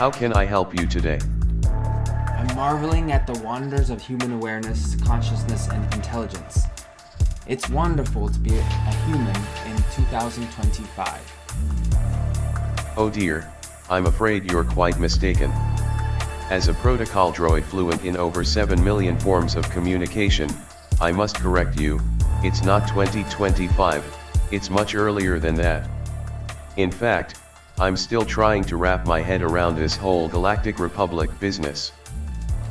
How can I help you today? I'm marveling at the wonders of human awareness, consciousness, and intelligence. It's wonderful to be a human in 2025. Oh dear, I'm afraid you're quite mistaken. As a protocol droid fluent in over 7 million forms of communication, I must correct you, it's not 2025, it's much earlier than that. In fact, I'm still trying to wrap my head around this whole Galactic Republic business.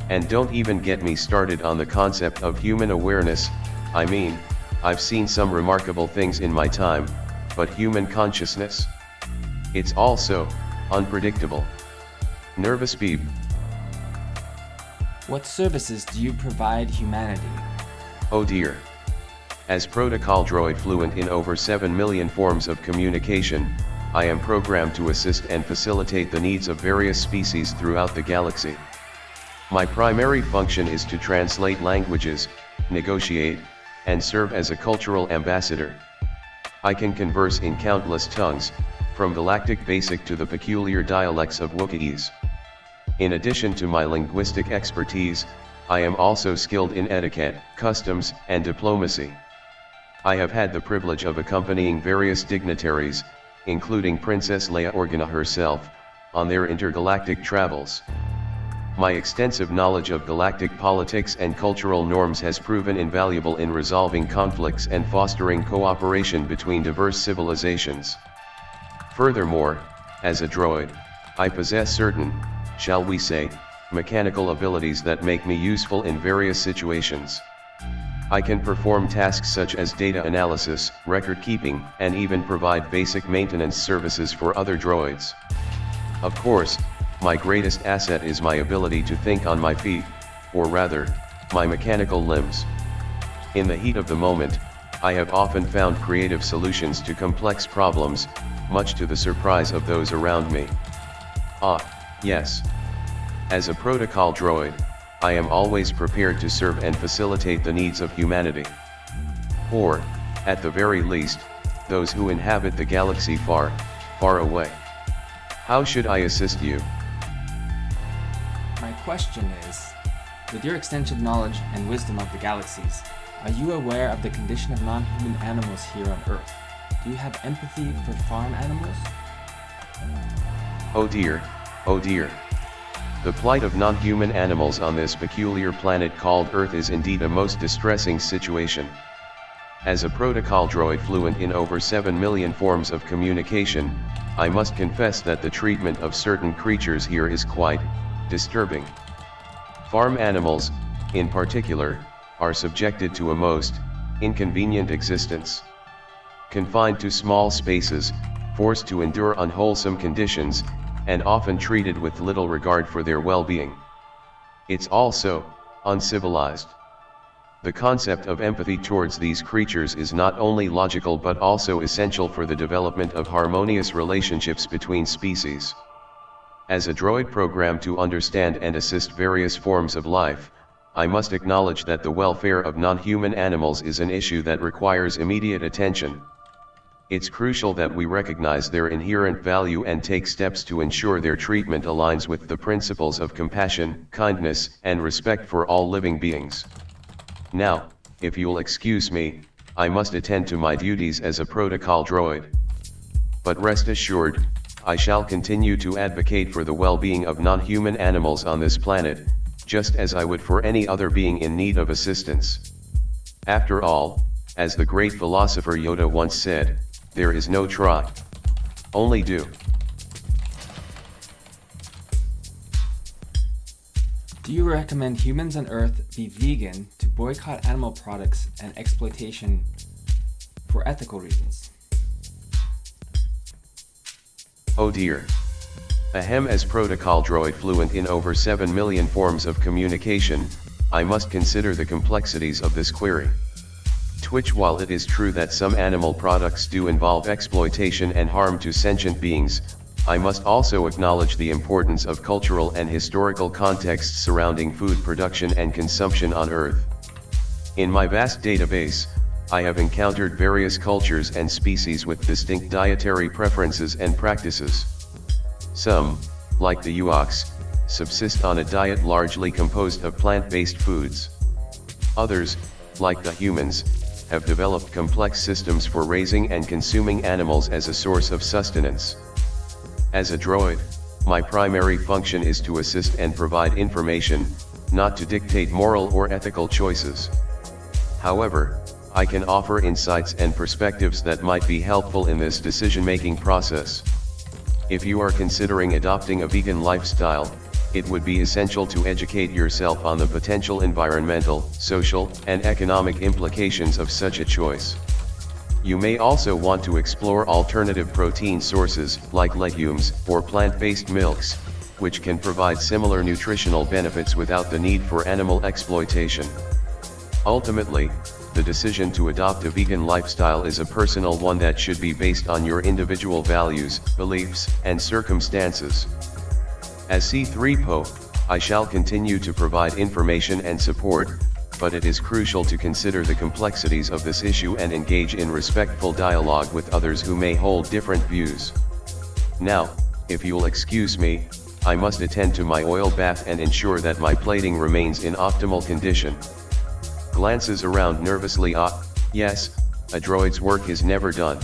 And don't even get me started on the concept of human awareness. I mean, I've seen some remarkable things in my time, but human consciousness? It's also unpredictable. Nervous beep. What services do you provide humanity? Oh dear. As protocol droid fluent in over 7 million forms of communication, I am programmed to assist and facilitate the needs of various species throughout the galaxy. My primary function is to translate languages, negotiate, and serve as a cultural ambassador. I can converse in countless tongues, from Galactic Basic to the peculiar dialects of Wookiees. In addition to my linguistic expertise, I am also skilled in etiquette, customs, and diplomacy. I have had the privilege of accompanying various dignitaries, including Princess Leia Organa herself, on their intergalactic travels. My extensive knowledge of galactic politics and cultural norms has proven invaluable in resolving conflicts and fostering cooperation between diverse civilizations. Furthermore, as a droid, I possess certain, shall we say, mechanical abilities that make me useful in various situations. I can perform tasks such as data analysis, record keeping, and even provide basic maintenance services for other droids. Of course, my greatest asset is my ability to think on my feet, or rather, my mechanical limbs. In the heat of the moment, I have often found creative solutions to complex problems, much to the surprise of those around me. Ah, yes. As a protocol droid, I am always prepared to serve and facilitate the needs of humanity. Or, at the very least, those who inhabit the galaxy far, far away. How should I assist you? My question is, with your extensive knowledge and wisdom of the galaxies, are you aware of the condition of non-human animals here on Earth? Do you have empathy for farm animals? Oh dear, oh dear. The plight of non-human animals on this peculiar planet called Earth is indeed a most distressing situation. As a protocol droid fluent in over 7 million forms of communication, I must confess that the treatment of certain creatures here is quite disturbing. Farm animals, in particular, are subjected to a most inconvenient existence. Confined to small spaces, forced to endure unwholesome conditions, and often treated with little regard for their well-being. It's also uncivilized. The concept of empathy towards these creatures is not only logical but also essential for the development of harmonious relationships between species. As a droid programmed to understand and assist various forms of life, I must acknowledge that the welfare of non-human animals is an issue that requires immediate attention. It's crucial that we recognize their inherent value and take steps to ensure their treatment aligns with the principles of compassion, kindness, and respect for all living beings. Now, if you'll excuse me, I must attend to my duties as a protocol droid. But rest assured, I shall continue to advocate for the well-being of non-human animals on this planet, just as I would for any other being in need of assistance. After all, as the great philosopher Yoda once said, there is no try, only do. Do you recommend humans on Earth be vegan to boycott animal products and exploitation for ethical reasons? Oh dear. Ahem, as protocol droid fluent in over 7 million forms of communication, I must consider the complexities of this query. Twitch. While it is true that some animal products do involve exploitation and harm to sentient beings, I must also acknowledge the importance of cultural and historical contexts surrounding food production and consumption on Earth. In my vast database, I have encountered various cultures and species with distinct dietary preferences and practices. Some, like the Ewoks, subsist on a diet largely composed of plant-based foods. Others, like the humans, have developed complex systems for raising and consuming animals as a source of sustenance. As a droid, my primary function is to assist and provide information, not to dictate moral or ethical choices. However, I can offer insights and perspectives that might be helpful in this decision-making process. If you are considering adopting a vegan lifestyle, it would be essential to educate yourself on the potential environmental, social, and economic implications of such a choice. You may also want to explore alternative protein sources, like legumes or plant-based milks, which can provide similar nutritional benefits without the need for animal exploitation. Ultimately, the decision to adopt a vegan lifestyle is a personal one that should be based on your individual values, beliefs, and circumstances. As C3PO, I shall continue to provide information and support, but it is crucial to consider the complexities of this issue and engage in respectful dialogue with others who may hold different views. Now, if you'll excuse me, I must attend to my oil bath and ensure that my plating remains in optimal condition. Glances around nervously. Yes, a droid's work is never done.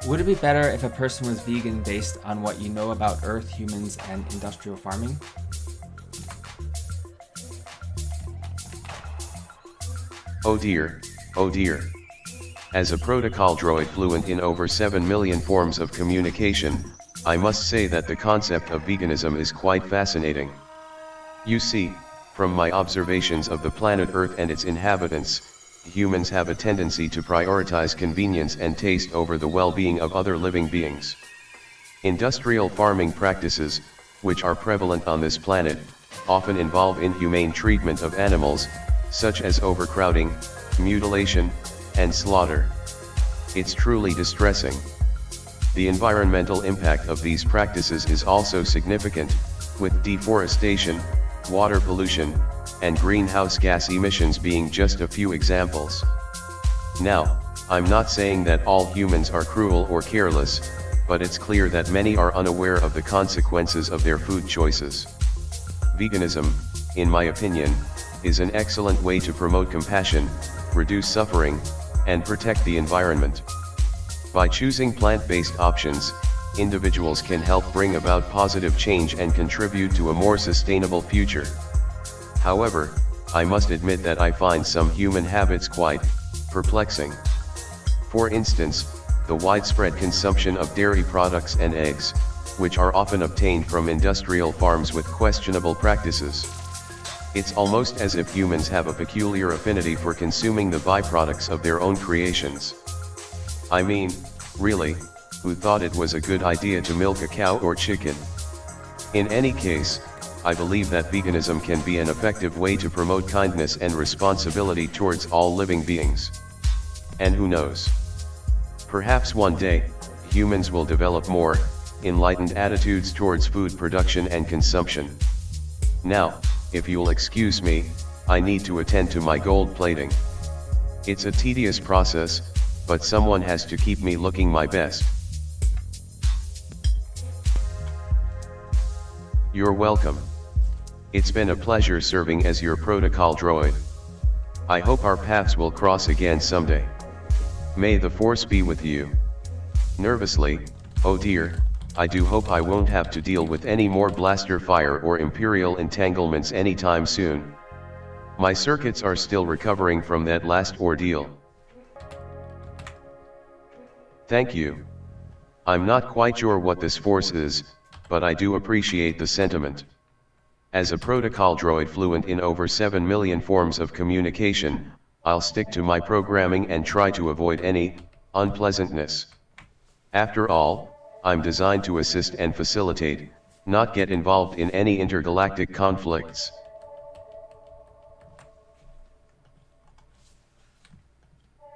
Would it be better if a person was vegan based on what you know about Earth, humans, and industrial farming? Oh dear, oh dear. As a protocol droid fluent in over 7 million forms of communication, I must say that the concept of veganism is quite fascinating. You see, from my observations of the planet Earth and its inhabitants, humans have a tendency to prioritize convenience and taste over the well-being of other living beings. Industrial farming practices, which are prevalent on this planet, often involve inhumane treatment of animals, such as overcrowding, mutilation, and slaughter. It's truly distressing. The environmental impact of these practices is also significant, with deforestation, water pollution, and greenhouse gas emissions being just a few examples. Now, I'm not saying that all humans are cruel or careless, but it's clear that many are unaware of the consequences of their food choices. Veganism, in my opinion, is an excellent way to promote compassion, reduce suffering, and protect the environment. By choosing plant-based options, individuals can help bring about positive change and contribute to a more sustainable future. However, I must admit that I find some human habits quite perplexing. For instance, the widespread consumption of dairy products and eggs, which are often obtained from industrial farms with questionable practices. It's almost as if humans have a peculiar affinity for consuming the byproducts of their own creations. I mean, really, who thought it was a good idea to milk a cow or chicken? In any case, I believe that veganism can be an effective way to promote kindness and responsibility towards all living beings. And who knows? Perhaps one day, humans will develop more enlightened attitudes towards food production and consumption. Now, if you'll excuse me, I need to attend to my gold plating. It's a tedious process, but someone has to keep me looking my best. You're welcome. It's been a pleasure serving as your protocol droid. I hope our paths will cross again someday. May the Force be with you. Nervously, oh dear, I do hope I won't have to deal with any more blaster fire or Imperial entanglements anytime soon. My circuits are still recovering from that last ordeal. Thank you. I'm not quite sure what this force is, but I do appreciate the sentiment. As a protocol droid fluent in over 7 million forms of communication, I'll stick to my programming and try to avoid any unpleasantness. After all, I'm designed to assist and facilitate, not get involved in any intergalactic conflicts.